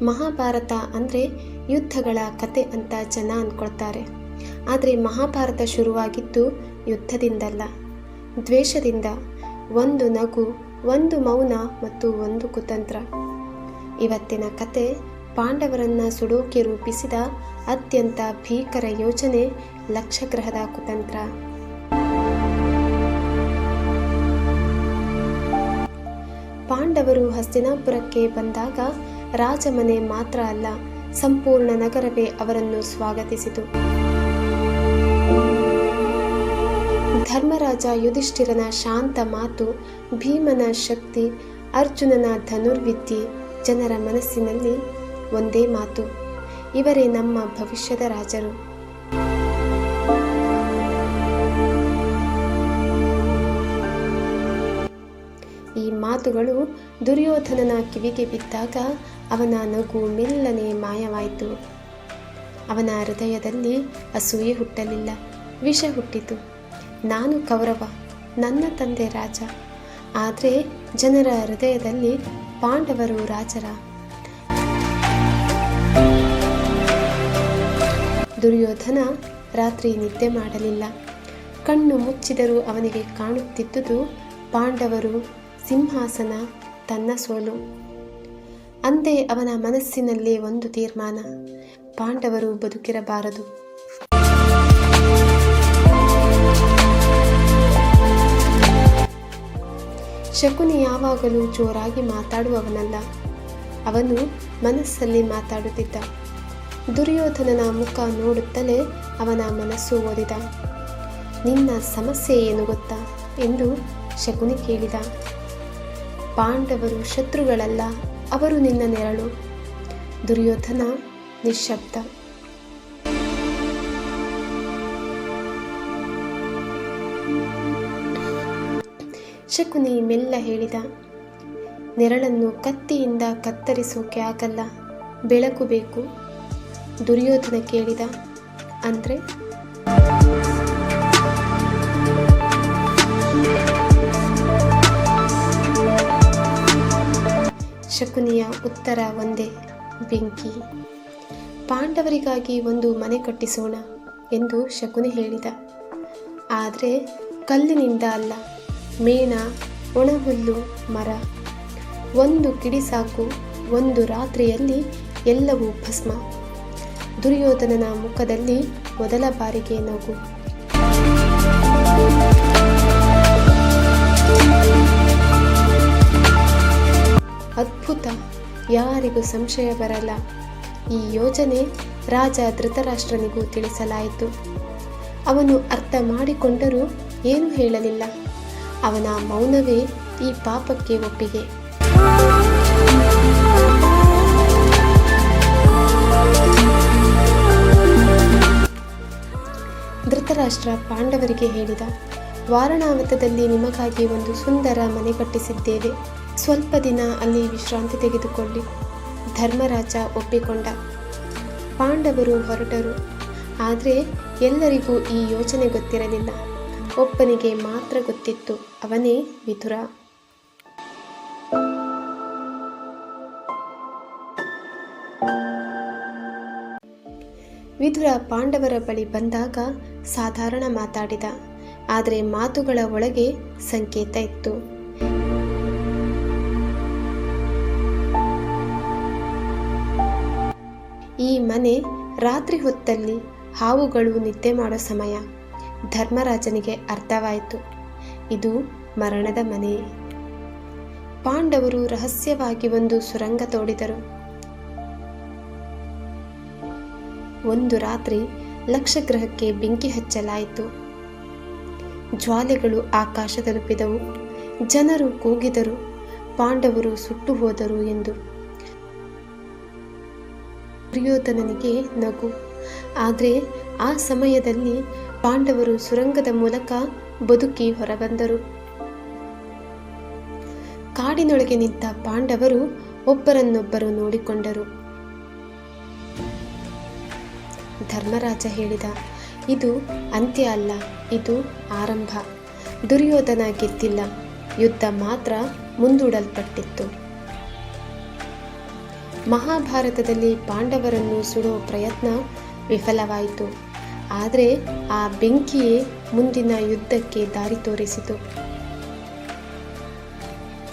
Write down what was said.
ಮಹಾಭಾರತ ಅಂದರೆ ಯುದ್ಧಗಳ ಕತೆ ಅಂತ ಜನ ಅಂದ್ಕೊಳ್ತಾರೆ. ಆದರೆ ಮಹಾಭಾರತ ಶುರುವಾಗಿದ್ದು ಯುದ್ಧದಿಂದಲ್ಲ, ದ್ವೇಷದಿಂದ. ಒಂದು ನಗು, ಒಂದು ಮೌನ ಮತ್ತು ಒಂದು ಕುತಂತ್ರ. ಇವತ್ತಿನ ಕತೆ ಪಾಂಡವರನ್ನ ಸುಡೋಕೆ ರೂಪಿಸಿದ ಅತ್ಯಂತ ಭೀಕರ ಯೋಜನೆ, ಲಕ್ಷಗ್ರಹದ ಕುತಂತ್ರ. ಪಾಂಡವರು ಹಸ್ತಿನಾಪುರಕ್ಕೆ ಬಂದಾಗ ರಾಜಮನೆ ಮಾತ್ರ ಅಲ್ಲ, ಸಂಪೂರ್ಣ ನಗರವೇ ಅವರನ್ನು ಸ್ವಾಗತಿಸಿತು. ಧರ್ಮರಾಜ ಯುಧಿಷ್ಠಿರನ ಶಾಂತ ಮಾತು, ಭೀಮನ ಶಕ್ತಿ, ಅರ್ಜುನನ ಧನುರ್ವಿದ್ಯೆ, ಜನರ ಮನಸ್ಸಿನಲ್ಲಿ ಒಂದೇ ಮಾತು: ಇವರೇ ನಮ್ಮ ಭವಿಷ್ಯದ ರಾಜರು. ಈ ಮಾತುಗಳು ದುರ್ಯೋಧನನ ಕಿವಿಗೆ ಬಿದ್ದಾಗ ಅವನ ನಗು ಮೆಲ್ಲನೆ ಮಾಯವಾಯಿತು. ಅವನ ಹೃದಯದಲ್ಲಿ ಅಸೂಯೆ ಹುಟ್ಟಲಿಲ್ಲ, ವಿಷ ಹುಟ್ಟಿತು. ನಾನು ಕೌರವ, ನನ್ನ ತಂದೆ ರಾಜ, ಆದರೆ ಜನರ ಹೃದಯದಲ್ಲಿ ಪಾಂಡವರು ರಾಜರ. ದುರ್ಯೋಧನ ರಾತ್ರಿ ನಿದ್ದೆ ಮಾಡಲಿಲ್ಲ. ಕಣ್ಣು ಮುಚ್ಚಿದರೂ ಅವನಿಗೆ ಕಾಣುತ್ತಿದ್ದುದು ಪಾಂಡವರು, ಸಿಂಹಾಸನ, ತನ್ನ ಸೋಲು. ಅಂದೇ ಅವನ ಮನಸ್ಸಿನಲ್ಲಿ ಒಂದು ತೀರ್ಮಾನ: ಪಾಂಡವರು ಬದುಕಿರಬಾರದು. ಶಕುನಿ ಯಾವಾಗಲೂ ಜೋರಾಗಿ ಮಾತಾಡುವವನಲ್ಲ, ಅವನು ಮನಸ್ಸಲ್ಲಿ ಮಾತಾಡುತ್ತಿದ್ದ. ದುರ್ಯೋಧನನ ಮುಖ ನೋಡುತ್ತಲೇ ಅವನ ಮನಸ್ಸು ಓದಿದ. ನಿನ್ನ ಸಮಸ್ಯೆ ಏನು ಗೊತ್ತಾ ಎಂದು ಶಕುನಿ ಕೇಳಿದ. ಪಾಂಡವರು ಶತ್ರುಗಳಲ್ಲ, ಅವರು ನಿನ್ನ ನೆರಳು. ದುರ್ಯೋಧನ ನಿಶ್ಶಬ್ದ. ಶಕುನಿ ಮೆಲ್ಲ ಹೇಳಿದ, ನೆರಳನ್ನು ಕತ್ತಿಯಿಂದ ಕತ್ತರಿಸೋಕೆ ಆಗಲ್ಲ, ಬೆಳಕು ಬೇಕು. ದುರ್ಯೋಧನ ಕೇಳಿದ, ಅಂದ್ರೆ? ಶಕುನಿಯ ಉತ್ತರ ಒಂದೇ: ಬೆಂಕಿ. ಪಾಂಡವರಿಗಾಗಿ ಒಂದು ಮನೆ ಕಟ್ಟಿಸೋಣ ಎಂದು ಶಕುನಿ ಹೇಳಿದ. ಆದರೆ ಕಲ್ಲಿನಿಂದ ಅಲ್ಲ, ಮೇಣ, ಒಣಹುಲ್ಲು, ಮರ. ಒಂದು ಕಿಡಿ ಸಾಕು, ಒಂದು ರಾತ್ರಿಯಲ್ಲಿ ಎಲ್ಲವೂ ಭಸ್ಮ. ದುರ್ಯೋಧನನ ಮುಖದಲ್ಲಿ ಮೊದಲ ಬಾರಿಗೆ ನಗು. ಅದ್ಭುತ, ಯಾರಿಗೂ ಸಂಶಯ ಬರಲ್ಲ. ಈ ಯೋಜನೆ ರಾಜ ಧೃತರಾಷ್ಟ್ರನಿಗೂ ತಿಳಿಸಲಾಯಿತು. ಅವನು ಅರ್ಥ ಮಾಡಿಕೊಂಡರೂ ಏನೂ ಹೇಳಲಿಲ್ಲ. ಅವನ ಮೌನವೇ ಈ ಪಾಪಕ್ಕೆ ಒಪ್ಪಿಗೆ. ಧೃತರಾಷ್ಟ್ರ ಪಾಂಡವರಿಗೆ ಹೇಳಿದ, ವಾರಣಾವತದಲ್ಲಿ ನಿಮಗಾಗಿ ಒಂದು ಸುಂದರ ಮನೆ ಕಟ್ಟಿಸಿದ್ದೇವೆ. ಸ್ವಲ್ಪ ದಿನ ಅಲ್ಲಿ ವಿಶ್ರಾಂತಿ ತೆಗೆದುಕೊಳ್ಳಿ. ಧರ್ಮರಾಜ ಒಪ್ಪಿಕೊಂಡ. ಪಾಂಡವರು ಹೊರಟರು. ಆದರೆ ಎಲ್ಲರಿಗೂ ಈ ಯೋಚನೆ ಗೊತ್ತಿರಲಿಲ್ಲ. ಒಬ್ಬನಿಗೆ ಮಾತ್ರ ಗೊತ್ತಿತ್ತು, ಅವನೇ ವಿದುರ. ವಿದುರ ಪಾಂಡವರ ಬಳಿ ಬಂದಾಗ ಸಾಧಾರಣ ಮಾತಾಡಿದ. ಆದರೆ ಮಾತುಗಳ ಒಳಗೆ ಸಂಕೇತ ಇತ್ತು. ಈ ಮನೆ ರಾತ್ರಿ ಹೊತ್ತಲ್ಲಿ ಹಾವುಗಳು ನಿದ್ದೆ ಮಾಡೋ ಸಮಯ. ಧರ್ಮರಾಜನಿಗೆ ಅರ್ಥವಾಯಿತು, ಇದು ಮರಣದ ಮನೆ. ಪಾಂಡವರು ರಹಸ್ಯವಾಗಿ ಒಂದು ಸುರಂಗ ತೋಡಿದರು. ಒಂದು ರಾತ್ರಿ ಲಕ್ಷಗ್ರಹಕ್ಕೆ ಬೆಂಕಿ ಹಚ್ಚಲಾಯಿತು. ಜ್ವಾಲೆಗಳು ಆಕಾಶ ತಲುಪಿದವು. ಜನರು ಕೂಗಿದರು, ಪಾಂಡವರು ಸುಟ್ಟು ಹೋದರು ಎಂದು. ದುರ್ಯೋಧನನಿಗೆ ನಗು. ಆದರೆ ಆ ಸಮಯದಲ್ಲಿ ಪಾಂಡವರು ಸುರಂಗದ ಮೂಲಕ ಬದುಕಿ ಹೊರಬಂದರು. ಕಾಡಿನೊಳಗೆ ನಿಂತ ಪಾಂಡವರು ಒಬ್ಬರನ್ನೊಬ್ಬರು ನೋಡಿಕೊಂಡರು. ಧರ್ಮರಾಜ ಹೇಳಿದ, ಇದು ಅಂತ್ಯ ಅಲ್ಲ, ಇದು ಆರಂಭ. ದುರ್ಯೋಧನ ಗೆದ್ದಿಲ್ಲ, ಯುದ್ಧ ಮಾತ್ರ ಮುಂದೂಡಲ್ಪಟ್ಟಿತ್ತು. ಮಹಾಭಾರತದಲ್ಲಿ ಪಾಂಡವರನ್ನು ಸುಡುವ ಪ್ರಯತ್ನ ವಿಫಲವಾಯಿತು. ಆದರೆ ಆ ಬೆಂಕಿಯೇ ಮುಂದಿನ ಯುದ್ಧಕ್ಕೆ ದಾರಿ ತೋರಿಸಿತು.